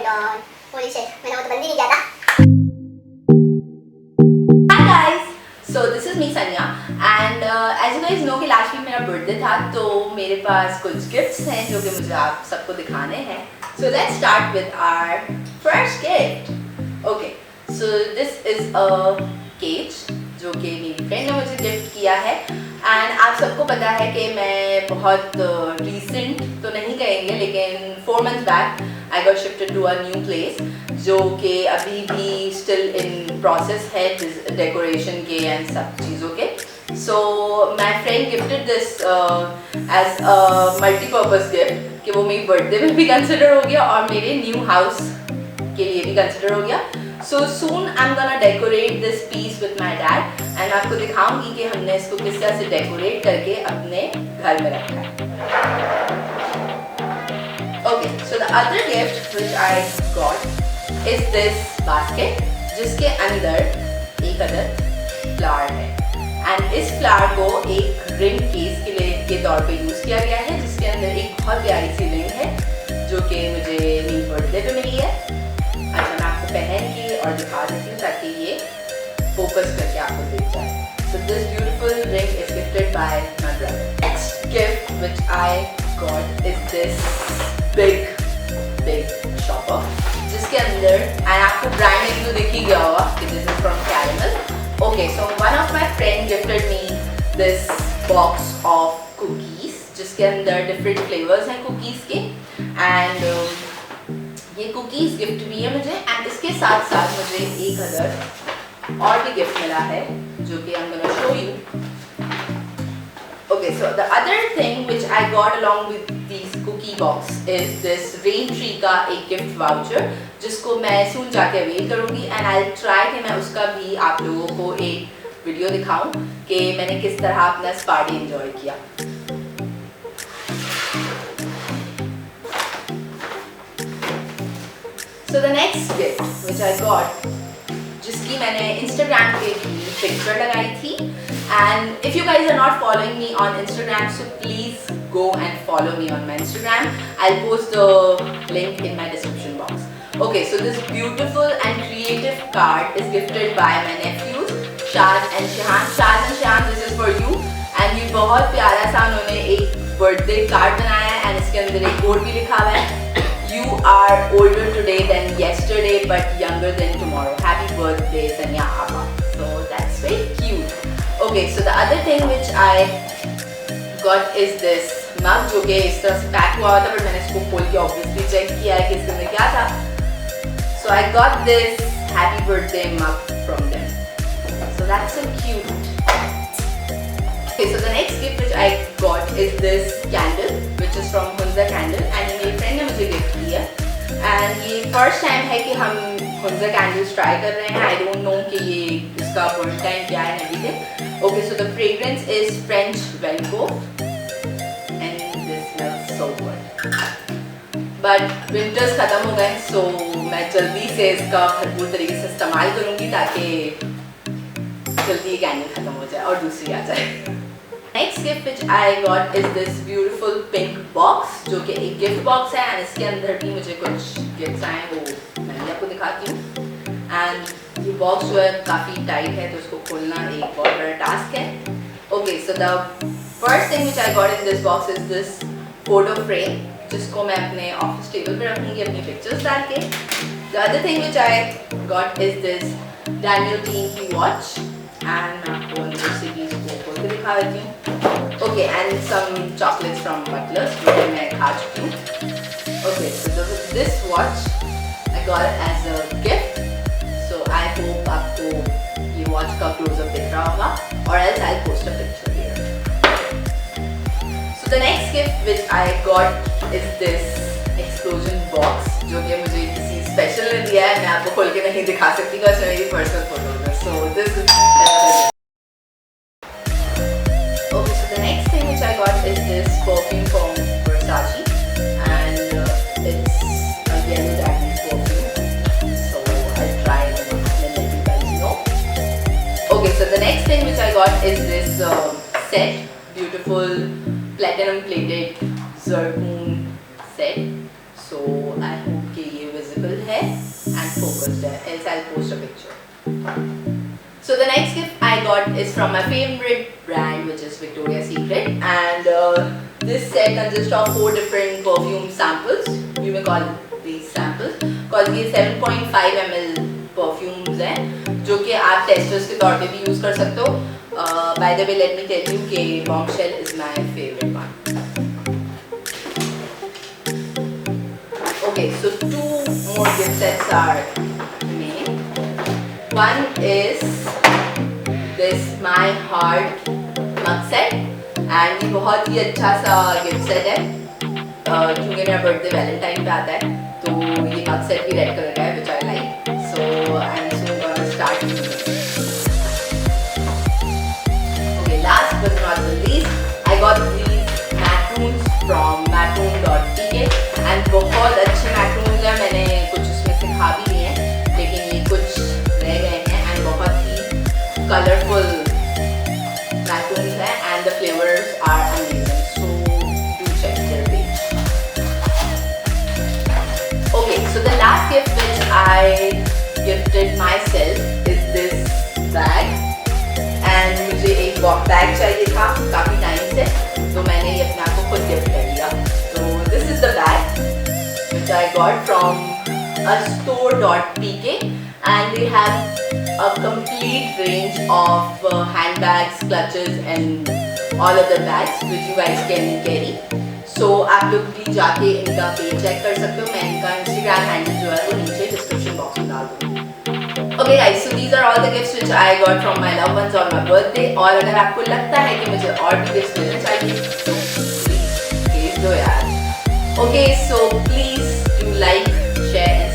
god. Holy shit. मैंने वो तो बंद ही नहीं किया था. Hi guys. So this is me Sania and as you guys know कि last week मेरा birthday था तो मेरे पास कुछ gifts हैं जो कि मुझे आप सबको दिखाने हैं. So let's start with our first gift. Okay. So this is a cage जो कि मेरी फ्रेंड ने मुझे गिफ्ट किया है एंड आप सबको पता है कि मैं बहुत रिसेंट तो नहीं कहेंगे लेकिन 4 months back I got shifted to a new place जो कि अभी भी स्टिल इन प्रोसेस है डेकोरेशन के एंड सब चीज़ों के. So my friend gifted this as a multipurpose gift कि वो मेरी बर्थडे में भी कंसिडर हो गया और मेरे न्यू हाउस के लिए भी कंसिडर हो गया. So soon I'm gonna decorate this piece with my dad and आपको दिखाऊंगी कि हमने इसको किस तरह से डेकोरेट करके अपने घर में रखा है. Okay, so the other gift which I got is this basket जिसके अंदर एक अदर फ्लावर है and इस फ्लावर को एक रिंग केस के लिए के तौर पे यूज किया गया है जिसके अंदर एक बहुत प्यारी सी रिंग है जो कि मुझे मेरी बर्थडे पे मिली है. अच्छा मैं आपको पहन के और दिखा देती हूँ ताकि ये फोकस करके आपको दिख जाए. So this beautiful ring is gifted by my brother. Next gift which I got is this big shopper जिसके अंदर and आपको ब्रांड नेम तो दिख ही गया होगा कि this is from Caramel. Okay, so one of my friend gifted me this box of cookies जिसके अंदर different flavors हैं cookies के and ये कुकीज़ गिफ्ट भी है मुझे एंड इसके साथ साथ मुझे एक अदर और भी गिफ्ट मिला है जो कि I'm gonna show you. Okay, so the other thing which I got along with these cookie box is this rain tree का एक गिफ्ट वाउचर जिसको मैं soon जाके अवेल करूँगी एंड I'll try कि मैं उसका भी आप लोगों को एक वीडियो दिखाऊँ कि मैंने किस तरह अपना पार्टी एंजॉय किया. So the next gift which I got जिसकी मैंने Instagram पे भी पिक्चर लगाई थी and if you guys are not following me on Instagram so please go and follow me on my Instagram. I'll post the link in my description box. Okay, so this beautiful and creative card is gifted by my nephews Shad and Shahan. Shad and Shahan, this is for you and ये बहुत प्यारा सा उन्होंने एक birthday card बनाया है and इसके अंदर एक कोड भी लिखा हुआ है. You are older today than yesterday but younger than tomorrow. Happy birthday Saniaaa. So that's very cute. Okay, so the other thing which I got is this mug जो कि इस तरह से पैक हुआ था पर मैंने इसको खोल के obviously check किया है कि इसके अंदर क्या था. So I got this happy birthday mug from them. So that's so cute. Okay, so the next gift which I got is this candle which is from Hunza Candle and ये मेरी friend ने मुझे gift किया and ये first time है कि हम Hunza candles try कर रहे हैं. I don't know कि ये इसका burn time क्या है and everything. Okay, so the fragrance is French Velcro and this smells so good. But winters खत्म हो गए so मैं जल्दी से इसका भरपूर तरीके से इस्तेमाल करूँगी ताकि जल्दी ये कैंडल खत्म हो जाए और दूसरी आ जाए. Next gift which I got is this beautiful pink box जो कि एक gift box है and इसके अंदर भी मुझे कुछ gifts आए हैं वो मैं भी आपको दिखाती हूँ. And ये box जो है काफ़ी टाइट है तो उसको खोलना एक बहुत बड़ा टास्क है. Okay, so the first thing which I got in this box is this photo frame जिसको मैं अपने office table पे रखूँगी अपनी pictures डाल के. The other thing which I got is this Daniel T watch and मैं आपको अंदर से भी इसको खोल के दिखा देती हूँ. Okay, and some chocolates from Butlers जो कि मैं खा चुकी हूँ. Okay, so this watch I got it as a gift. So I hope आपको ये watch का close-up दिख रहा होगा or else I'll post a picture here. So the next gift which I got is this explosion box जो कि मुझे किसी स्पेशल ने दिया है. मैं आपको खोल के नहीं दिखा सकती क्योंकि इसमें मेरी पर्सनल फोटो है. So this is okay, so the next thing which I got is this perfume from Versace and it's a yellow diamond perfume. So I'll try it and let you guys know. Okay, so the next thing which I got is this set, beautiful platinum plated zircon set. So I hope कि ये visible है and focused है, else I'll post a picture. So the next gift I got is from my favorite brand, which is Victoria's Secret, and this set consists of 4 different perfume samples. You may call these samples because ये 7.5 ml perfumes हैं जो कि आप testers के तौर पे भी use कर सकते हो. By the way, let me tell you कि Voucher is my favorite one. Okay, so 2 more gift sets are remaining. One is this My Heart mug set, and ये बहुत ही अच्छा सा gift set है क्योंकि मेरा birthday Valentine पे आता है, तो ये mug set भी red color का है, which I like. So I'm soon gonna start using it. Okay, last but not the least, I got these Macaroons from Macaroon.pk, and बहुत अच्छे Macaroons हैं. मैंने कुछ उसमें से खा भी लिए हैं, लेकिन ये कुछ रह गए हैं, and बहुत ही colorful Macaroons हैं, and the flavors are amazing. So do check their page. Okay, so the last gift which I gifted myself is this bag, and मुझे एक बैग चाहिए था काफ़ी टाइम से, तो मैंने ये अपने आप को खुद गिफ्ट कर दिया. So this is the bag which I got from a store.pk, and they have a complete range of handbags, clutches and all other bags which you guys can carry. So आप लोग भी जाके इनका page cheque कर सकते हो. मैं इनका Instagram हैंडल जो है वो नीचे डिस्क्रिप्शन बॉक्स में डाल दूँगी. Okay guys, so these are all the gifts which I got from my loved ones on my birthday. और अगर आपको लगता है कि मुझे और भी गिफ्ट देना चाहिए तो प्लीज भेज दो यार. Okay, so please do like, share